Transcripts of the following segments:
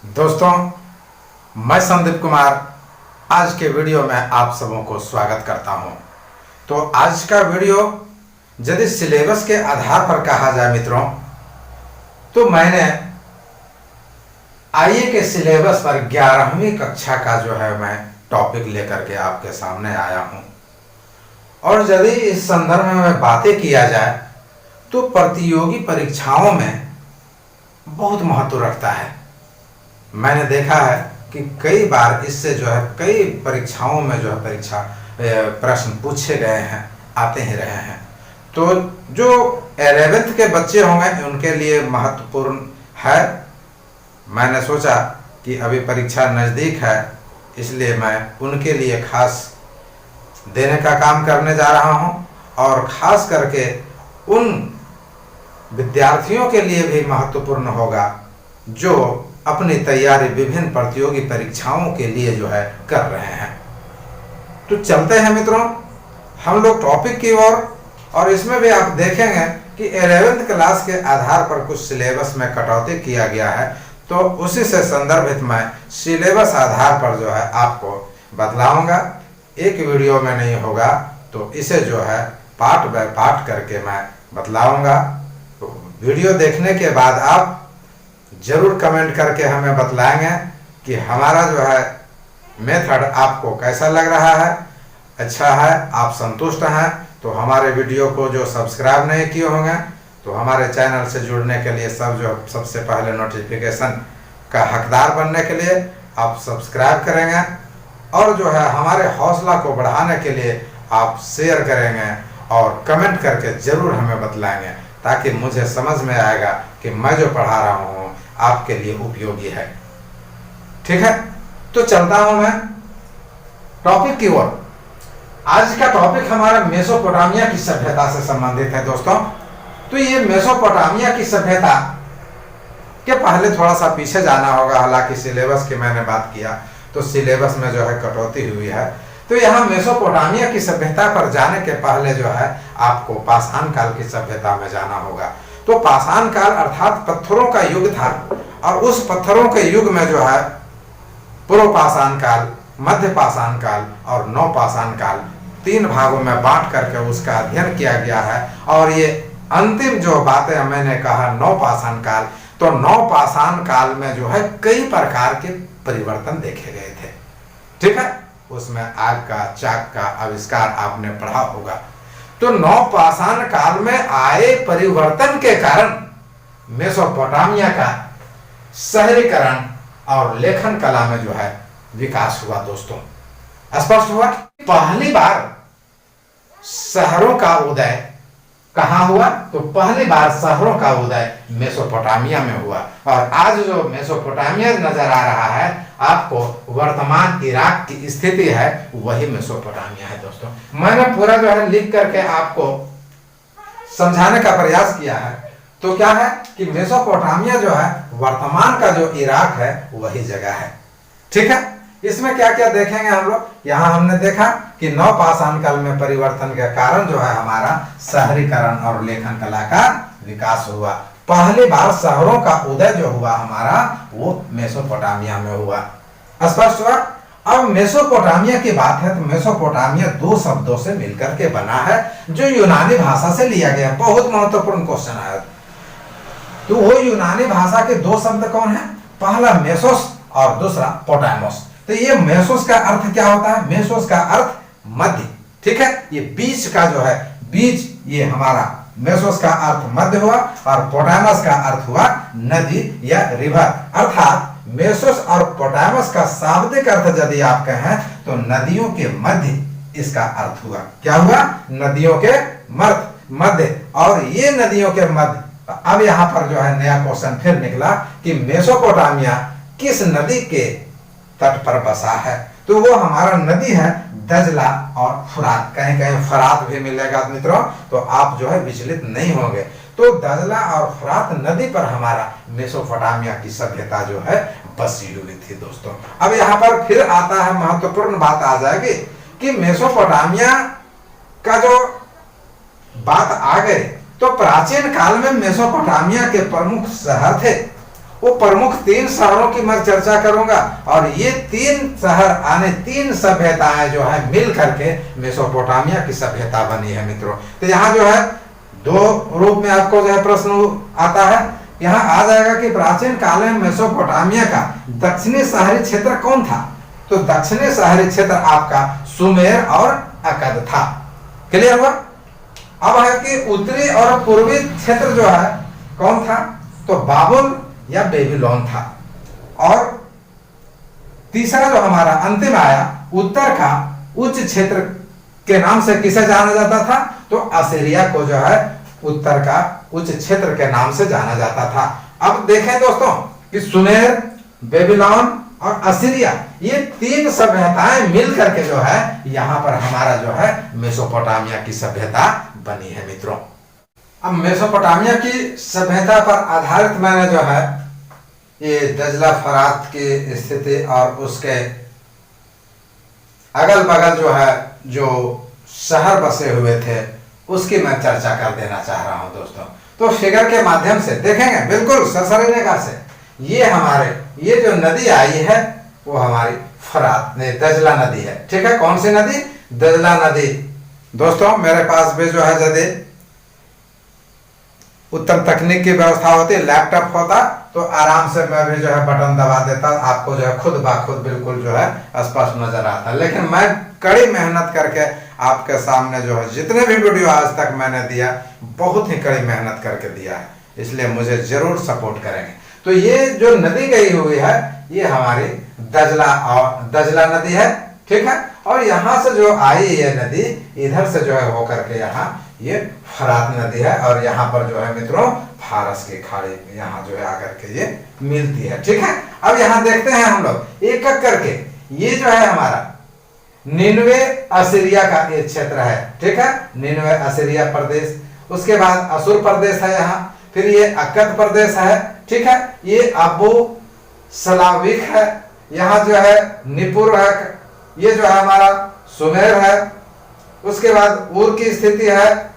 दोस्तों, मैं संदीप कुमार आज के वीडियो में आप सबों को स्वागत करता हूं। तो आज का वीडियो यदि सिलेबस के आधार पर कहा जाए मित्रों, तो मैंने आईए के सिलेबस पर 11वीं कक्षा का जो है मैं टॉपिक लेकर के आपके सामने आया हूं। और यदि इस संदर्भ में बातें किया जाए तो प्रतियोगी परीक्षाओं में बहुत महत्व रखता है। मैंने देखा है कि कई बार इससे जो है कई परीक्षाओं में जो है प्रश्न पूछे गए हैं, आते ही रहे हैं। तो जो 11th के बच्चे होंगे उनके लिए महत्वपूर्ण है। मैंने सोचा कि अभी परीक्षा नज़दीक है, इसलिए मैं उनके लिए खास देने का काम करने जा रहा हूं। और खास करके उन विद्यार्थियों के लिए भी महत्वपूर्ण होगा जो अपनी तैयारी विभिन्न प्रतियोगी परीक्षाओं के लिए जो है कर रहे हैं। तो चलते हैं मित्रों हम लोग टॉपिक की ओर। और इसमें भी आप देखेंगे कि 11th क्लास के आधार पर कुछ सिलेबस में कटौती किया गया है, तो उसी से संदर्भित मैं सिलेबस आधार पर जो है आपको बतलाऊंगा। एक वीडियो में नहीं होगा, तो इसे जो है पार्ट बाय पार्ट करके मैं बतलाऊंगा। तो वीडियो देखने के बाद आप जरूर कमेंट करके हमें बतलाएंगे कि हमारा जो है मेथड आपको कैसा लग रहा है, अच्छा है, आप संतुष्ट हैं। तो हमारे वीडियो को जो सब्सक्राइब नहीं किए होंगे तो हमारे चैनल से जुड़ने के लिए सबसे पहले नोटिफिकेशन का हकदार बनने के लिए आप सब्सक्राइब करेंगे। और जो है हमारे हौसला को बढ़ाने के लिए आप शेयर करेंगे और कमेंट करके जरूर हमें बतलाएंगे, ताकि मुझे समझ में आएगा कि मैं जो पढ़ा रहा हूँ आपके लिए उपयोगी है। ठीक है, तो चलता हूं मैं टॉपिक की ओर। आज का टॉपिक हमारा मेसोपोटामिया की सभ्यता से संबंधित है दोस्तों। तो ये मेसोपोटामिया की सभ्यता के पहले थोड़ा सा पीछे जाना होगा। हालांकि सिलेबस की मैंने बात किया तो सिलेबस में जो है कटौती हुई है। तो यहाँ मेसोपोटामिया की सभ्यता पर जाने के पहले जो है आपको पाषाण काल की सभ्यता में जाना होगा। तो पाषाण काल अर्थात पत्थरों का युग था, और उस पत्थरों के युग में जो है पूर्व पाषाण काल, मध्य पाषाण काल और नवपाषाण काल 3 भागों में बांट करके उसका अध्ययन किया गया है। और ये अंतिम जो बातें मैंने कहा नवपाषाण काल, तो नवपाषाण काल में जो है कई प्रकार के परिवर्तन देखे गए थे। ठीक है, उसमें आग का, चाक का आविष्कार आपने पढ़ा होगा। तो नवपाषाण काल में आए परिवर्तन के कारण मेसोपोटामिया का शहरीकरण और लेखन कला में जो है विकास हुआ दोस्तों। स्पष्ट हुआ। पहली बार शहरों का उदय कहाँ हुआ? तो पहली बार शहरों का उदय मेसोपोटामिया में हुआ। और आज जो मेसोपोटामिया नजर आ रहा है आपको, वर्तमान इराक की स्थिति है, वही मेसोपोटामिया है दोस्तों। मैंने पूरा जो है लिख करके आपको समझाने का प्रयास किया है। तो क्या है कि मेसोपोटामिया जो है वर्तमान का जो इराक है वही जगह है। ठीक है, इसमें क्या क्या देखेंगे हम लोग। यहाँ हमने देखा कि नवपाषाण काल में परिवर्तन के कारण जो है हमारा शहरीकरण और लेखन कला का विकास हुआ। पहली बार शहरों का उदय जो हुआ हमारा, वो मेसोपोटामिया में हुआ। स्पष्ट हुआ। अब मेसोपोटामिया की बात है तो मेसोपोटामिया 2 शब्दों से मिलकर के बना है, जो यूनानी भाषा से लिया गया। बहुत महत्वपूर्ण क्वेश्चन है। तो वो यूनानी भाषा के 2 शब्द कौन है? पहला मेसोस और दूसरा पोटामोस। तो ये मेसोस का अर्थ क्या होता है? मेसोस का अर्थ मध्य। ठीक है, ये बीच का जो है, बीच, ये हमारा मेसोस का अर्थ मध्य हुआ। और पोटामस का अर्थ हुआ नदी या रिवर। अर्थात मेसोस और पोटामस का शाब्दिक अर्थ यदि आप कहें तो नदियों के मध्य इसका अर्थ हुआ। क्या हुआ? नदियों के मध्य। और ये नदियों के मध्य। अब यहाँ पर जो है नया क्वेश्चन फिर निकला कि मेसोपोटामिया किस नदी के तट पर बसा है? तो वो हमारा नदी है दजला और फुरात। कहीं कहीं फरात भी मिलेगा मित्रों, तो आप जो है विचलित नहीं होंगे। तो दजला और फुरात नदी पर हमारा मेसोपोटामिया की सभ्यता जो है बसी हुई थी दोस्तों। अब यहाँ पर फिर आता है, महत्वपूर्ण बात आ जाएगी कि मेसोपोटामिया का जो बात आ गई, तो प्राचीन काल में मेसोपोटामिया के प्रमुख शहर थे वो प्रमुख 3 शहरों की मैं चर्चा करूंगा, और ये 3 शहर आने 3 सभ्यताएं जो है मिल करके मेसोपोटामिया की सभ्यता बनी है मित्रों। तो यहाँ जो है 2 रूप में आपको जो है प्रश्न आता है। यहाँ आ जाएगा कि प्राचीन काल में मेसोपोटामिया का दक्षिणी शहरी क्षेत्र कौन था। तो दक्षिणी शहरी क्षेत्र आपका सुमेर और अकद था। क्लियर हुआ। अब है कि उत्तरी और पूर्वी क्षेत्र जो है कौन था, तो बाबुल या बेबीलोन था। और तीसरा जो हमारा अंतिम आया उत्तर का उच्च क्षेत्र के नाम से किसे जाना जाता था, तो असीरिया को जो है उत्तर का उच्च क्षेत्र के नाम से जाना जाता था। अब देखें दोस्तों कि सुमेर, बेबीलोन और असीरिया ये 3 सभ्यताएं मिल करके जो है यहाँ पर हमारा जो है मेसोपोटामिया की सभ्यता बनी है मित्रों। अब मेसोपोटामिया की सभ्यता पर आधारित मैंने जो है ये दजला फरात की स्थिति और उसके अगल बगल जो है जो शहर बसे हुए थे उसकी मैं चर्चा कर देना चाह रहा हूं दोस्तों। तो फिगर के माध्यम से देखेंगे बिल्कुल सरसरी निगाह से, ये हमारे ये जो नदी आई है वो हमारी फरात ने दजला नदी है। ठीक है, कौन सी नदी, दजला नदी। दोस्तों मेरे पास भी जो है यदि उत्तम तकनीक की व्यवस्था होती, लैपटॉप होता तो आराम से मैं भी जो है बटन दबा देता, आपको जो है खुद ब खुद बिल्कुल जो है स्पष्ट नजर आता। लेकिन मैं कड़ी मेहनत करके आपके सामने जो है जितने भी वीडियो आज तक मैंने दिया बहुत ही कड़ी मेहनत करके दिया है, इसलिए मुझे जरूर सपोर्ट करेंगे। तो ये जो नदी गई हुई है ये हमारी दजला नदी है। ठीक है, और यहाँ से जो आई ये नदी इधर से जो है होकर के यहाँ ये फरात नदी है, और यहाँ पर जो है मित्रों फारस की खाड़ी यहाँ जो है आकर के ये मिलती है। ठीक है, अब यहाँ देखते हैं हम लोग एक एक करके। ये जो है हमारा निनवे असीरिया का ये क्षेत्र है। ठीक है, निनवे असीरिया प्रदेश, उसके बाद असुर प्रदेश है यहाँ, फिर ये अक्कद प्रदेश है। ठीक है, ये अबू सलाविक है, यहाँ जो है निपुर है, ये जो है हमारा सुमेर है, उसके बाद उर की स्थिति है,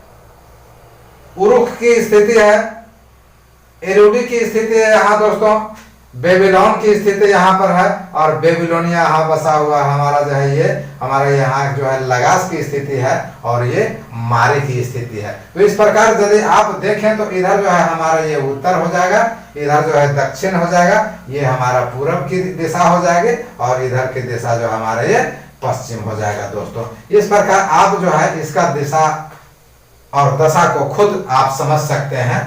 उरुख की स्थिति है, एरुडी की स्थिति है यहाँ दोस्तों, बेबीलोन की स्थिति यहाँ पर है, और बेबीलोनिया यहाँ बसा हुआ हमारा जो है ये हमारे यहाँ जो है लगास की स्थिति है, और ये मारे की स्थिति है। तो इस प्रकार यदि आप देखें तो इधर जो है हमारा ये उत्तर हो जाएगा, इधर जो है दक्षिण हो जाएगा, ये हमारा पूरब की दिशा हो जाएगी, और इधर की दिशा जो हमारा ये पश्चिम हो जाएगा दोस्तों। इस प्रकार आप जो है इसका दिशा और दशा को खुद आप समझ सकते हैं,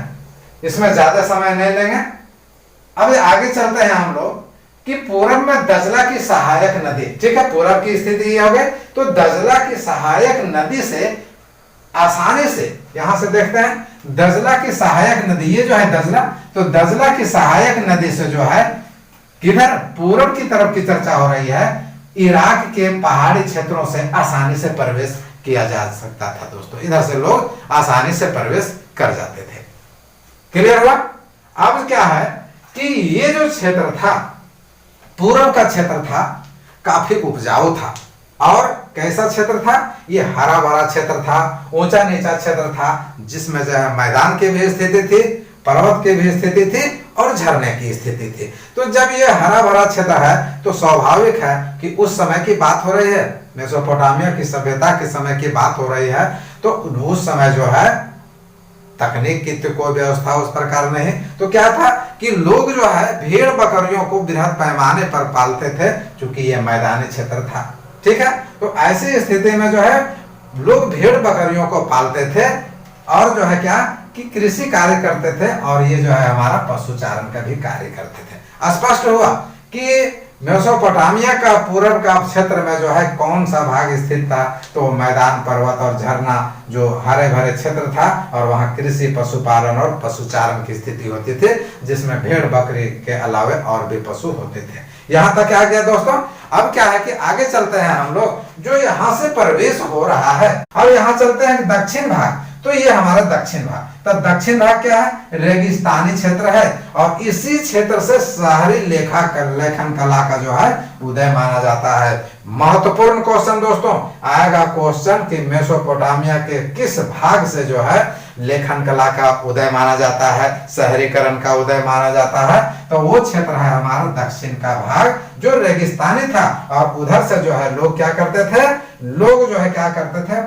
इसमें ज्यादा समय नहीं लेंगे। अब आगे चलते हैं हम लोग कि पूरब में दजला की सहायक नदी। ठीक है, पूरब की स्थिति ये हो गई, तो दजला की सहायक नदी से आसानी से यहां से देखते हैं दजला की सहायक नदी, ये जो है दजला, तो दजला की सहायक नदी से जो है किधर पूरब की तरफ की चर्चा हो रही है, इराक के पहाड़ी क्षेत्रों से आसानी से प्रवेश किया जा सकता था दोस्तों। इधर से लोग आसानी से प्रवेश कर जाते थे। क्लियर हुआ। अब क्या है कि ये जो क्षेत्र था पूरब का क्षेत्र था काफी उपजाऊ था, और कैसा क्षेत्र था, ये हरा भरा क्षेत्र था, ऊंचा नीचा क्षेत्र था, जिसमें जो है मैदान की भी स्थिति थी, पर्वत की भी स्थिति थी, और झरने की स्थिति थी। तो जब ये हरा भरा क्षेत्र है तो स्वाभाविक है कि उस समय की बात हो रही है, मेसोपोटामिया की सभ्यता के समय की बात हो रही है, तो उस समय जो है तकनीक की तो कोई व्यवस्था उस प्रकार नहीं। तो क्या था कि लोग जो है भेड़ बकरियों को बृहद पैमाने पर पालते थे, क्योंकि ये मैदानी क्षेत्र था। ठीक है, तो ऐसी स्थिति में जो है लोग भेड़ बकरियों को पालते थे, और जो है क्या कि कृषि कार्य करते थे, और ये जो है हमारा पशुचारण का भी कार्य करते थे। स्पष्ट हुआ कि मेसोपोटामिया का पूरब का क्षेत्र में जो है कौन सा भाग स्थित था, तो मैदान, पर्वत और झरना जो हरे भरे क्षेत्र था, और वहाँ कृषि, पशुपालन और पशुचारण की स्थिति होती थी, जिसमें भेड़ बकरी के अलावे और भी पशु होते थे। यहाँ तक आ गया दोस्तों। अब क्या है कि आगे चलते हैं हम लोग, जो यहाँ से प्रवेश हो रहा है। अब यहाँ चलते हैं दक्षिण भाग, तो ये हमारा दक्षिण भाग। तो दक्षिण भाग क्या है, रेगिस्तानी क्षेत्र है, और इसी क्षेत्र से शहरी लेखन कला का जो है उदय माना जाता है। महत्वपूर्ण क्वेश्चन दोस्तों आएगा क्वेश्चन कि मेसोपोटामिया के किस भाग से जो है लेखन कला का उदय माना जाता है, शहरीकरण का उदय माना जाता है। तो वो क्षेत्र है हमारा दक्षिण का भाग जो रेगिस्तानी था, और उधर से जो है लोग क्या करते थे, लोग जो है क्या करते थे,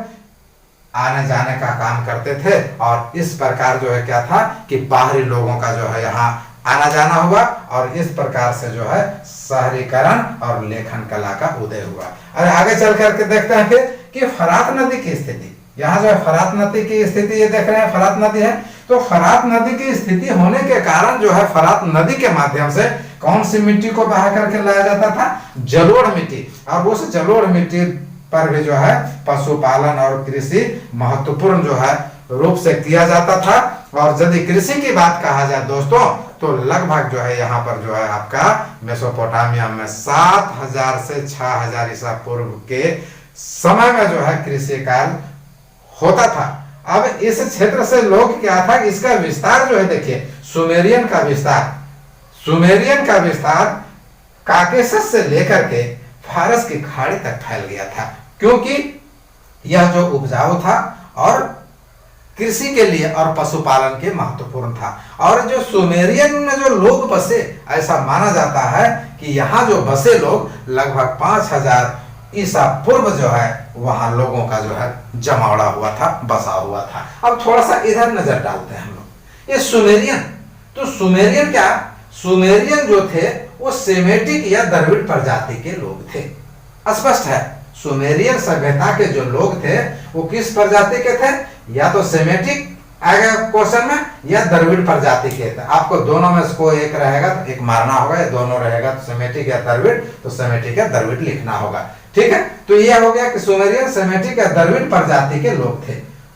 आने जाने का काम करते थे। और इस प्रकार जो है क्या था कि बाहरी लोगों का जो है यहाँ आना जाना हुआ, और इस प्रकार से जो है शहरीकरण और लेखन कला का उदय हुआ। अरे आगे चल करके देखते हैं फिर कि फरात नदी की स्थिति। यहाँ जो है फरात नदी की स्थिति ये देख रहे हैं, फरात नदी है। तो फरात नदी की स्थिति होने के कारण जो है फरात नदी के माध्यम से कौन सी मिट्टी को बहा करके लाया जाता था, जलोढ़ मिट्टी। और उस जलोढ़ मिट्टी पर भी जो है पशुपालन और कृषि महत्वपूर्ण जो है रूप से किया जाता था। और यदि कृषि की बात कहा जाए दोस्तों तो लगभग जो है यहाँ पर जो है आपका मेसोपोटामिया में 7000 से 6000 ईसा पूर्व के समय में जो है कृषि कार्य होता था। अब इस क्षेत्र से लोग क्या था, इसका विस्तार जो है देखिए सुमेरियन का विस्तार, सुमेरियन का विस्तार काकेशस से लेकर के फारस की खाड़ी तक फैल गया था, क्योंकि यह जो उपजाऊ था और कृषि के लिए और पशुपालन के महत्वपूर्ण था। और जो सुमेरियन में जो लोग बसे, ऐसा माना जाता है कि यहाँ जो बसे लोग लगभग 5000 ईसा पूर्व जो है वहां लोगों का जो है जमावड़ा हुआ था, बसा हुआ था। अब थोड़ा सा इधर नजर डालते हैं हम लोग, ये सुमेरियन। तो सुमेरियन क्या, सुमेरियन जो थे वो सेमेटिक या द्रविड़ प्रजाति के लोग थे। स्पष्ट है, सुमेरियन सभ्यता के जो लोग थे वो किस प्रजाति के थे, या तो सेमेटिक आएगा क्वेश्चन में या द्रविड़ प्रजाति के थे। आपको दोनों में से कोई एक रहेगा तो एक मारना होगा, या दोनों रहेगा तो सेमेटिक या द्रविड़, तो सेमेटिक या द्रविड़ लिखना होगा। ठीक है, तो यह हो गया कि सुमेरियन सेमेटिक या द्रविड़ प्रजाति के लोग थे।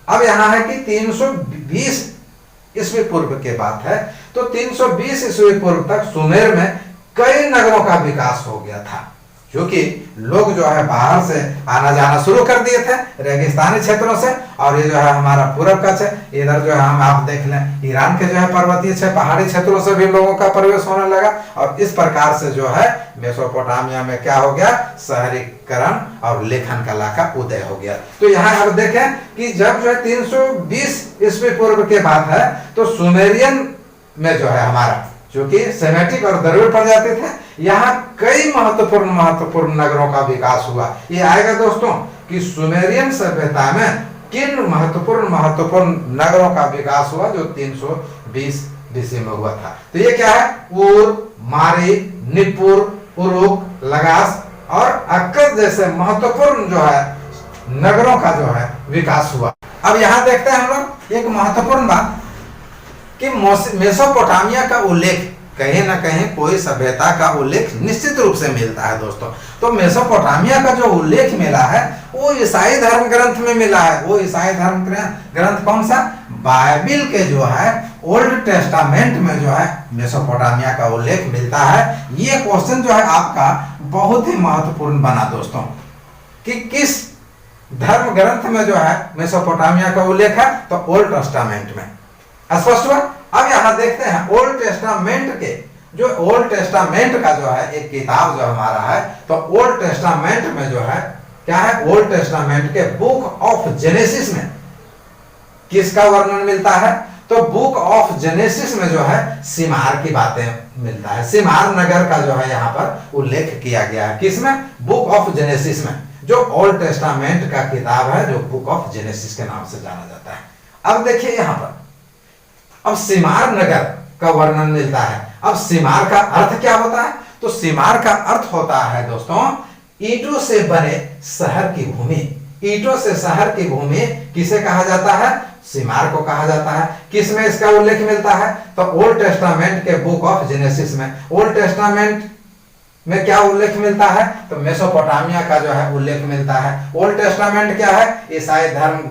अब यहाँ है कि 320 ईस्वी पूर्व के बात है, तो 320 ईस्वी पूर्व तक सुमेर में कई नगरों का विकास हो गया था, क्योंकि लोग जो है बाहर से आना जाना शुरू कर दिए थे रेगिस्तानी क्षेत्रों से। और ये जो है हमारा पूरब का क्षेत्र, इधर जो है हम आप देख लें ईरान के जो है पर्वतीय क्षेत्र, पहाड़ी क्षेत्रों से भी लोगों का प्रवेश होने लगा। और इस प्रकार से जो है मेसोपोटामिया में क्या हो गया, शहरीकरण और लेखन कला का उदय हो गया। तो यहाँ अब देखें कि जब जो है 320 ईस्वी पूर्व के बात है, तो सुमेरियन में जो है हमारा जो कि सेमेटिक और द्रविड़ प्रजाति थे, यहाँ कई महत्वपूर्ण नगरों का विकास हुआ। ये आएगा दोस्तों कि सुमेरियन सभ्यता में किन महत्वपूर्ण नगरों का विकास हुआ जो 320 बीसी में हुआ था। तो ये क्या है, ऊर, मारी, निपुर, उरुक, लगास और अक्कद जैसे महत्वपूर्ण जो है नगरों का जो है विकास हुआ। अब यहाँ देखते हैं हम लोग एक महत्वपूर्ण बात कि मेसोपोटामिया का उल्लेख कहीं ना कहीं कोई सभ्यता का उल्लेख निश्चित रूप से मिलता है दोस्तों। तो मेसोपोटामिया का जो उल्लेख मिला है वो ईसाई धर्म ग्रंथ में मिला है। वो ईसाई धर्म ग्रंथ कौन सा, बाइबिल के जो है ओल्ड टेस्टामेंट में जो है मेसोपोटामिया का उल्लेख मिलता है। ये क्वेश्चन जो है आपका बहुत ही महत्वपूर्ण बना दोस्तों कि किस धर्म ग्रंथ में जो है मेसोपोटामिया का उल्लेख है, तो ओल्ड टेस्टामेंट में। स्पष्ट हुआ। अब यहाँ देखते हैं ओल्ड टेस्टामेंट के, जो ओल्ड टेस्टामेंट का जो है एक किताब जो हमारा है, तो ओल्ड टेस्टामेंट में जो है क्या है, ओल्ड टेस्टामेंट के बुक ऑफ जेनेसिस में किसका वर्णन मिलता है, तो बुक ऑफ जेनेसिस में जो है सिमार की बातें मिलता है। सिमार नगर का जो है यहाँ पर उल्लेख किया गया है, किसमें, बुक ऑफ जेनेसिस में, जो ओल्ड टेस्टामेंट का किताब है जो बुक ऑफ जेनेसिस के नाम से जाना जाता है। अब देखिए यहाँ पर अब सिमार नगर का वर्णन मिलता है। अब सिमार का अर्थ क्या होता है, तो सिमार का अर्थ होता है दोस्तों ईंटों से बने शहर की भूमि। ईंटों से शहर की भूमि किसे कहा जाता है, सिमार को कहा जाता है। किस में इसका उल्लेख मिलता है, तो ओल्ड टेस्टामेंट के बुक ऑफ जेनेसिस में। ओल्ड टेस्टामेंट में क्या उल्लेख मिलता है, तो मेसोपोटामिया का जो है उल्लेख मिलता है। ओल्ड टेस्टामेंट क्या है, ईसाई धर्म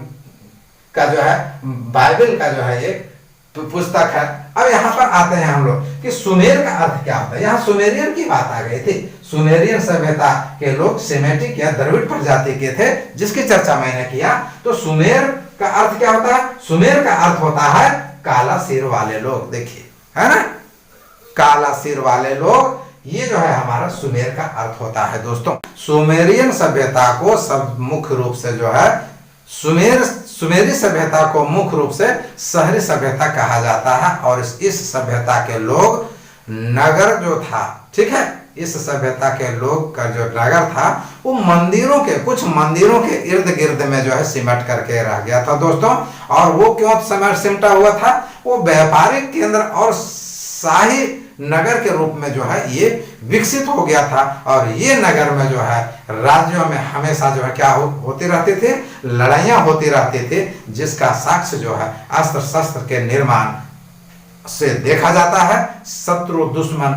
का जो है बाइबल का जो है एक पुस्तक है। अब यहाँ पर आते हैं हम लोग कि सुमेर का अर्थ क्या होता है। यहाँ सुमेरियन की बात आ गई थी। सुमेरियन सभ्यता के लोग सेमेटिक या द्रविड़ प्रजाति के थे, जिसकी चर्चा मैंने किया। तो सुमेर का अर्थ क्या होता है, सुमेर का अर्थ होता है काला सिर वाले लोग। देखिए है ना, काला सिर वाले लोग ये जो है हमारा सुमेर का अर्थ होता है दोस्तों। सुमेरियन सभ्यता को सब मुख्य रूप से जो है सुमेरी सभ्यता को मुख्य रूप से शहरी सभ्यता कहा जाता है। और इस सभ्यता के लोग नगर जो था, ठीक है, इस सभ्यता के लोग का जो नगर था वो कुछ मंदिरों के इर्द गिर्द में जो है सिमट करके रह गया था दोस्तों। और वो क्यों सिमटा हुआ था? वो व्यापारिक केंद्र और शाही नगर के रूप में जो है ये विकसित हो गया था। और ये नगर में जो है राज्यों में हमेशा जो है क्या होती रहती थी, लड़ाइयाँ होती रहती थी, जिसका साक्ष्य जो है अस्त्र शस्त्र के निर्माण से देखा जाता है, शत्रु दुश्मन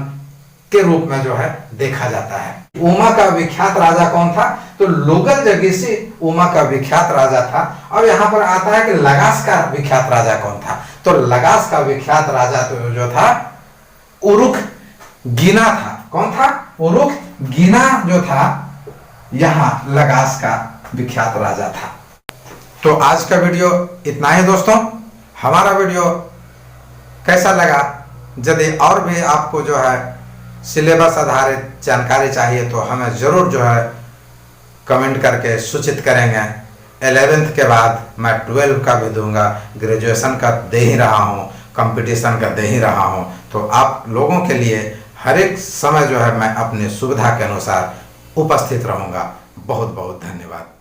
के रूप में जो है देखा जाता है। उमा का विख्यात राजा कौन था? तो लुगल जगीसी उमा का विख्यात राजा था। अब यहाँ पर आता है कि लगास का विख्यात राजा कौन था? तो लगास का विख्यात राजा तो जो था उरुख गिना था। कौन था? उरुख गिना जो था यहाँ लगास का विख्यात राजा था। तो आज का वीडियो इतना ही दोस्तों। हमारा वीडियो कैसा लगा? यदि और भी आपको जो है सिलेबस आधारित जानकारी चाहिए तो हमें ज़रूर जो है कमेंट करके सूचित करेंगे। 11th के बाद मैं 12 का भी दूंगा, ग्रेजुएशन का दे ही रहा हूँ, कंपटीशन का दे ही रहा हूँ। तो आप लोगों के लिए हर एक समय जो है मैं अपनी सुविधा के अनुसार उपस्थित रहूँगा। बहुत बहुत धन्यवाद।